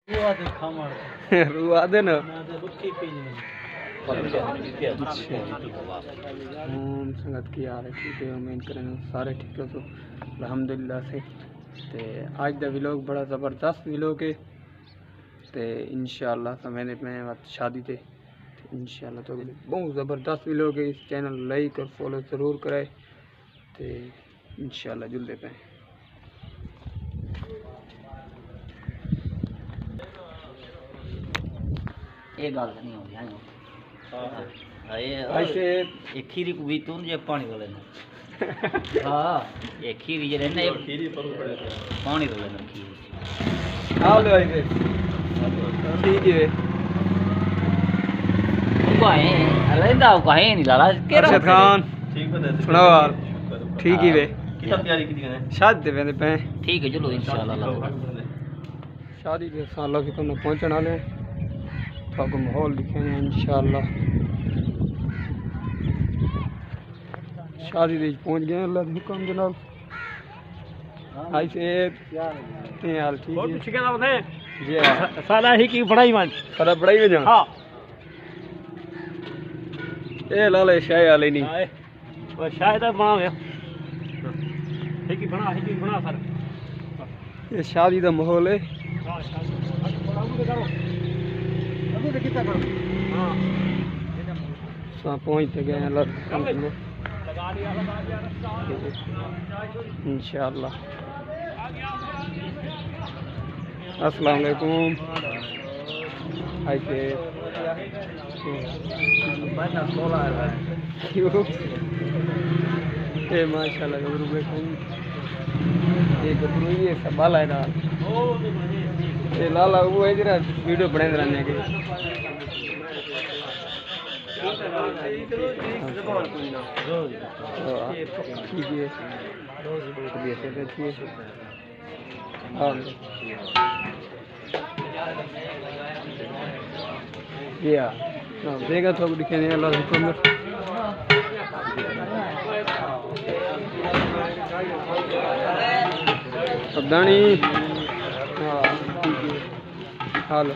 रुआ दे ना संगत की आ रही ठीक है। उम्मीद करें सारे ठीक हो तो अल्हम्दुलिल्लाह से। ते आज दा व्लॉग बड़ा ज़बरदस्त व्लॉग है। ते इंशाअल्लाह तो मैंने शादी थे इंशाअल्लाह तो बहुत ज़बरदस्त व्लॉग है। इस चैनल लाइक और फॉलो ज़रूर कराए। ते इंशाअल्लाह जुलते पे ये गल नहीं होती ऐसे एक खीरी को भी तू जे पानी वाले ने हां एक खीरी जे ने खीरी पर पानी वाले ने खीरी आओ ले ऐसे ठीक है। कहे रहंदा कहे नहीं लाला केरा अरशद खान ठीक बता सुनाओ यार ठीक ही वे कितना तैयारी की ने शादी पे पे ठीक है चलो इंशाल्लाह शादी के सालों के तुमने पहुंचने वाले आपको माहौल दिखेंगे इंशाअल्लाह। शादी दे पहुंच गए अल्लाह के हुक्म के नाल। हाय से ते हाल ठीक है ठीक है ना बने जी साला ही की पढ़ाई मान सारा पढ़ाई में जा हां ए लाले शाय वाले नहीं वो शायद बना है ही की बना सर ये शादी का माहौल है। हां शादी अबू दे कितना करो हां सा पहुंचते गए अल्लाह लगा दिया इंशाअल्लाह। अस्सलाम वालेकुम हाय से ये माशाल्लाह गबरू बैठे ये गबरू ये संभाल है ना ये लाला वो है जरा वीडियो बने रहने के ठीक है या देगा तो दिखे नहीं अल्लाह हुक्म अब्दानी हाँ ठीक है हाल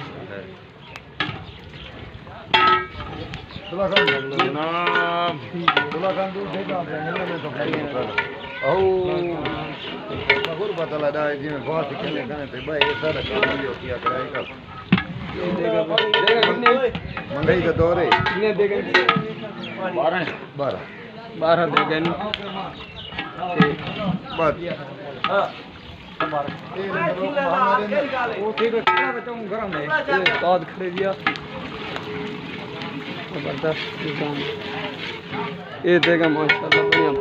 मंगई का दौर है कितने देगा 12 देगा नहीं बस वो ठीक है गरम है ताज खड़े दिया जबरदस्त निजाम ये देगा माशाल्लाह बढ़िया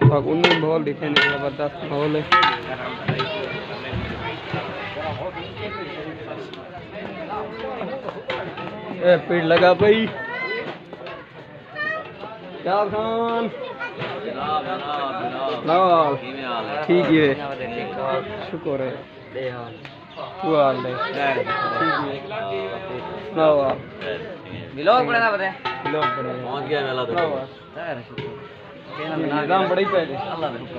बाग उन्हें माहौल दिखे नहीं जबरदस्त माहौल है। ए पेड़ लगा भाई क्या खान ठीक है शुक्र है हाल है ठीक है सुनाओ आप व्लॉग बना बता लोग बड़े पहुंच गया मेला तो निजाम बड़ी पहले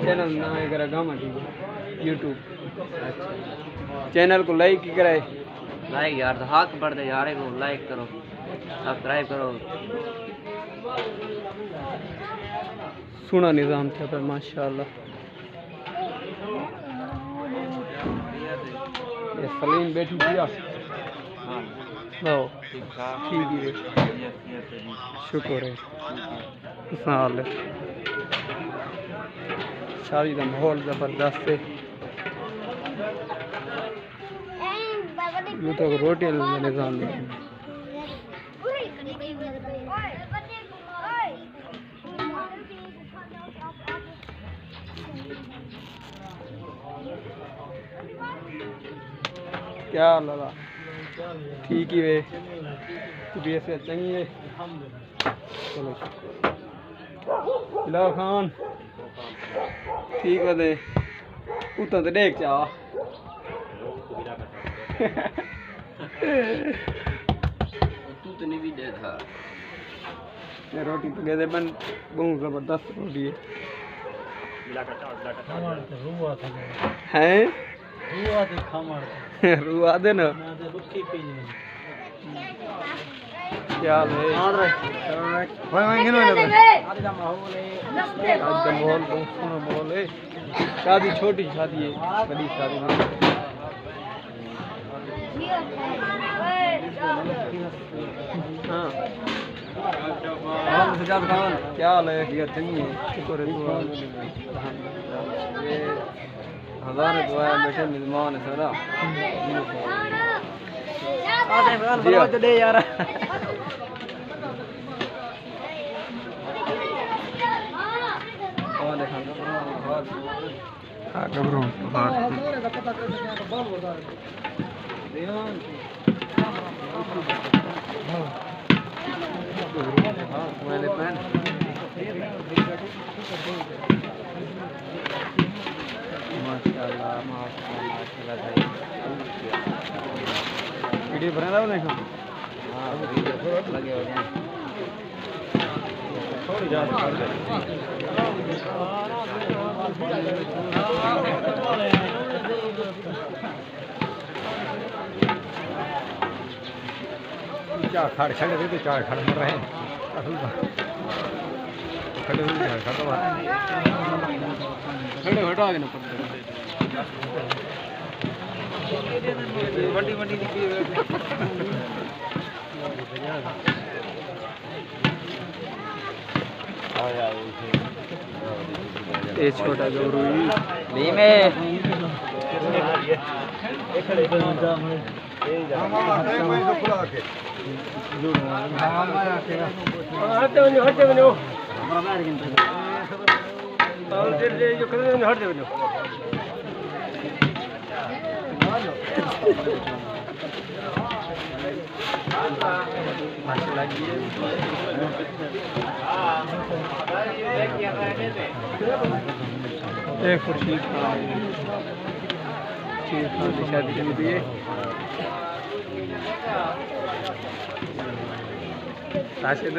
चैनल ना करा गाँव ठीक है यूट्यूब चैनल को लाइक ही कराए लाइक यार तो हाथ बढ़ दे यार को लाइक करो सब्सक्राइब करो सुना निजाम था पर माशाल्लाह। ये सलीम बैठी दिया लो ठीक है शुक्र है हाल है। शादी का माहौल ज़बरदस्त है। यूँ तो रोटी निज़ाम है क्या लगा ठीक ही वे तबीयत से चंगी है चलो बिलाल खान ठीक है दे उतना तो देख चाह तू तो नहीं भी देखा ये रोटी तो गए बन बहुत ज़बरदस्त रोटी है हैं रुआ ते खामड़ रुआ दे ना ते रुखी पीनी क्या है भाई गिनो लगा आज का माहौल बहुत सुनो माहौल है शादी छोटी शादी है बड़ी शादी नहीं हाँ सजाद खान क्या हाल है ये शुक्र है ये हज़ार दुआ बैठे मेहमान है सारा जी दे यार हाँ घबरो मैंने पहन माशाल्लाह माशाल्लाह वीडियो बना रहा हूँ देखो हाँ वीडियो लगे हो जाए थोड़ी ज़्यादा क्या खड़ खड़े थे तो चार खड़ मर रहे हैं खड़े हुए खड़े हटा के ना बड़ी बड़ी ये छोटा गौरू नहीं में खुर्शीद खान की शादी की हुई है राशिद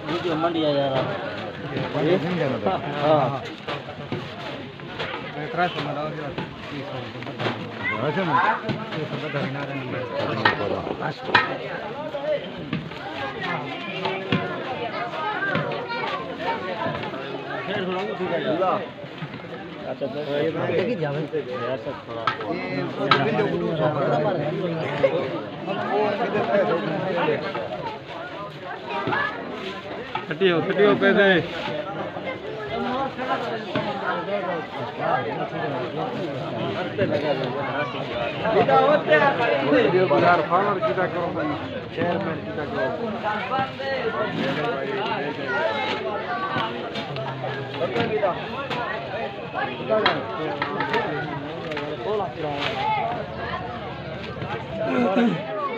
वीडियो मंडी आ जा रहा हाँ छटियो पैसे बाजार फार्मर कितना करो भाई चेयरमैन कितना करो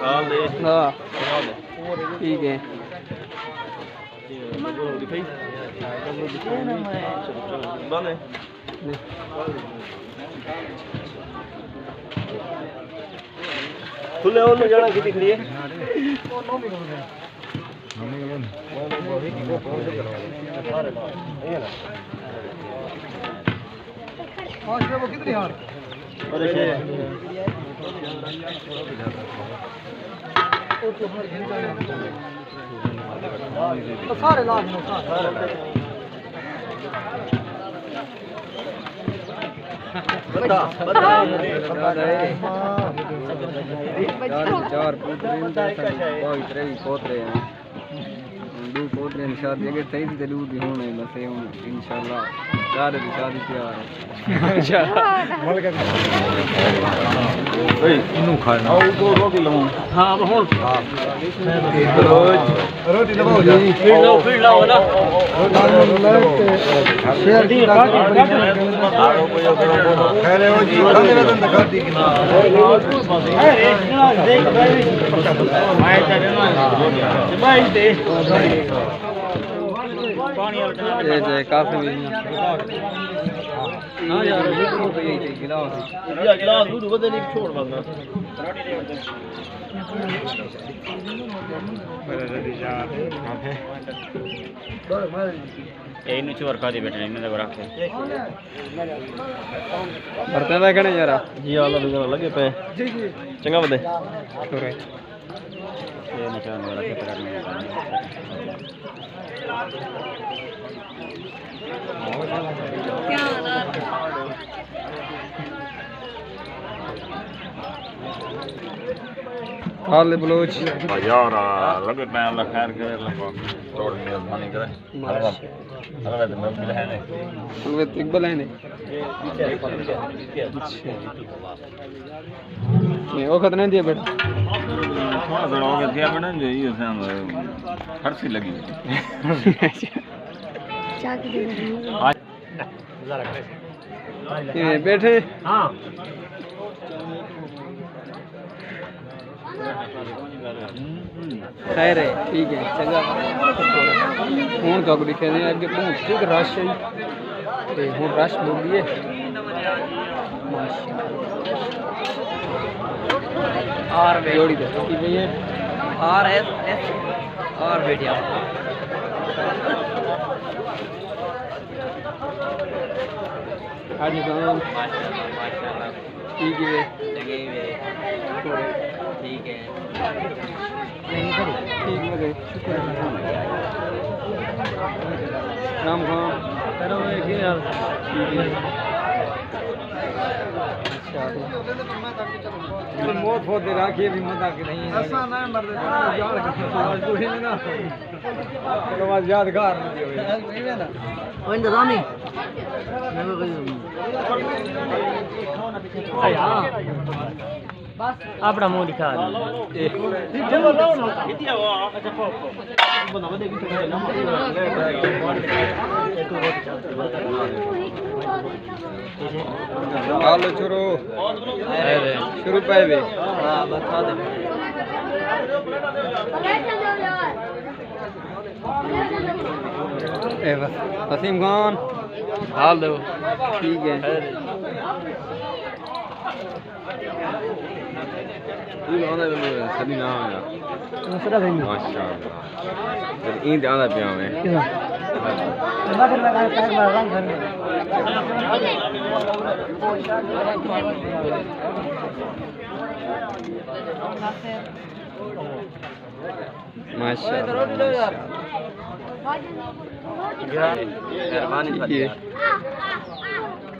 हाँ ठीक है खुले ओनू जाना कितनी खड़ी है कितनी हार तो सारे लाख चार पोतरे पोतरे हैं दो पोतरे शादी अगर सही से दूध भी होने बस इंशाल्लाह चार की शादी तैयार है रोटी लवाऊं हाँ रोटी लगाओ जा फिर लाओ ना खैर हो जी खाने में तो दिखा दी काफी हाँ यार गिलास दूध बदले छोड़ ਇਹਨੂੰ ਚੋਰ ਕਾ ਦੇ ਬੈਠੇ ਇਹਨਾਂ ਦਾ ਰੱਖ बर्तन का कहना यार जी वाला भी लगे पे जी जी चंगा बंदे ਇਹ ਨਿਸ਼ਾਨ ਵਾਲਾ ਕਿਤਰਾ ਨਹੀਂ हाल बलोच यार लगे मैं अल्लाह खैर करे अल्लाह तोड़ मेहरबानी करे हलवा तो मिल है ने हलवे इकबाल है ने ये वो खतने दिया बेटा थोड़ा थोड़ा हो गया बना जो ये फर्सी लगी ये बैठे हाँ खैर है ठीक है चंगा हूँ तो दिखे ने अगे पहुँच ठीक रश है ते हूँ रश बोली है और जोड़ी दे की भई है और एस और बेटिया आज काम माशाल्लाह ठीक है लगे हुए ठीक है ठीक है शुक्र राम खान करो एक ही यार ठीक है मौत फोत दे राखी भी मत के नहीं ऐसा ना मर दे याद कोई ना तो बात यादगार नहीं है ना ओ इन रानी बस अपना मुंह दिखा हालो शुरू शुरू पाए हाँ बता दे बस वसीम खान हाल दो ठीक है सभी नाम है माशाल्लाह ईद आना पिया में माशाल्लाह